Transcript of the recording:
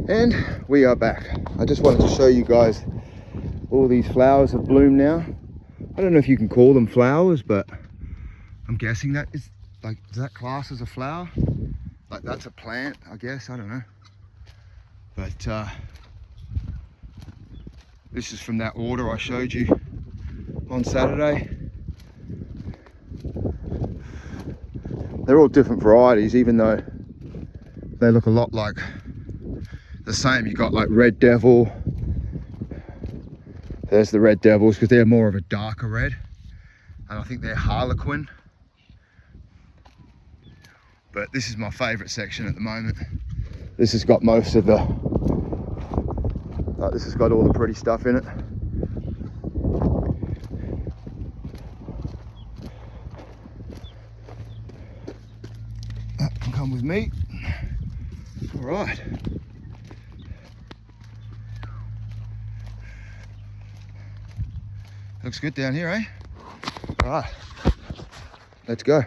And we are back. I just wanted to show you guys all these flowers have bloomed now. I don't know if you can call them flowers, but I'm guessing that is like, does that class as a flower? Like that's a plant, I guess, I don't know. But this is from that order I showed you on Saturday. They're all different varieties, even though they look a lot like the same. You got like Red Devil. There's the Red Devils, because they're more of a darker red. And I think they're Harlequin. But this is my favourite section at the moment. This has got most of the, this has got all the pretty stuff in it. That can come with me. All right. Looks good down here, eh? All right, let's go.